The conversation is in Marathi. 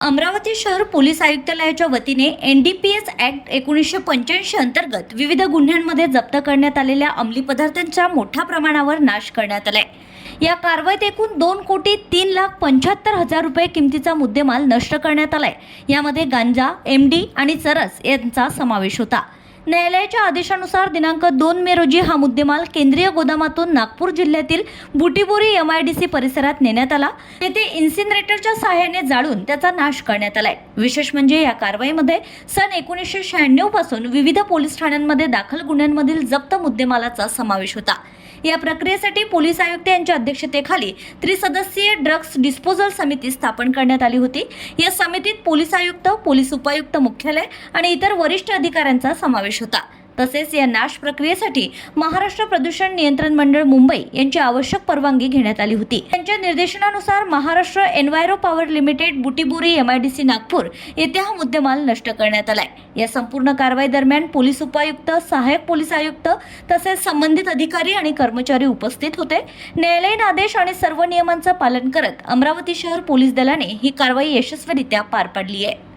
अमरावती शहर पोलीस आयुक्तालयाच्या वतीने एनडीपीएस ऍक्ट 1985 अंतर्गत विविध गुन्ह्यांमध्ये जप्त करण्यात आलेल्या अंमली पदार्थांचा मोठ्या प्रमाणावर नाश करण्यात आलाय। या कारवाईत एकूण 2,03,75,000 रुपये किमतीचा मुद्देमाल नष्ट करण्यात आलाय। यामध्ये गांजा, एमडी आणि चरस यांचा समावेश होता। न्यायालयाच्या आदेशानुसार दिनांक 2 मे रोजी हा मुद्देमाल केंद्रीय गोदामातून नागपूर जिल्ह्यातील बुटीबोरी एमआयडीसी परिसरात नेण्यात आला। तेथे इन्सिनरेटरच्या सहाय्याने जाळून त्याचा नाश करण्यात आलाय। विशेष म्हणजे या कारवाईमध्ये सन 1996 पासून विविध पोलीस ठाण्यांमध्ये दाखल गुन्ह्यांमधील जप्त मुद्देमालाचा समावेश होता। या प्रक्रियेसाठी पोलीस आयुक्त यांच्या अध्यक्षतेखाली त्रिसदस्यीय ड्रग्ज डिस्पोजल समिती स्थापन करण्यात आली होती। या समितीत पोलीस आयुक्त, पोलीस उपायुक्त मुख्यालय आणि इतर वरिष्ठ अधिकाऱ्यांचा समावेश होता। तसेच या नाश प्रक्रियेसाठी महाराष्ट्र प्रदूषण नियंत्रण मंडळ मुंबई यांची आवश्यक परवानगी घेण्यात आली होती। त्यांच्या निर्देशनानुसार Maharashtra enviro power limited Butibori MIDC Nagpur येथे हा मुद्देमाल नष्ट करण्यात आलाय। या संपूर्ण कारवाई दरम्यान पोलीस उपायुक्त, सहाय्यक पोलीस आयुक्त तसेच संबंधित अधिकारी आणि कर्मचारी उपस्थित होते। न्यायालयीन आदेश आणि सर्व नियमांचे पालन करत अमरावती शहर पोलीस दलाने ही कारवाई यशस्वीरित्या पार पाडली आहे।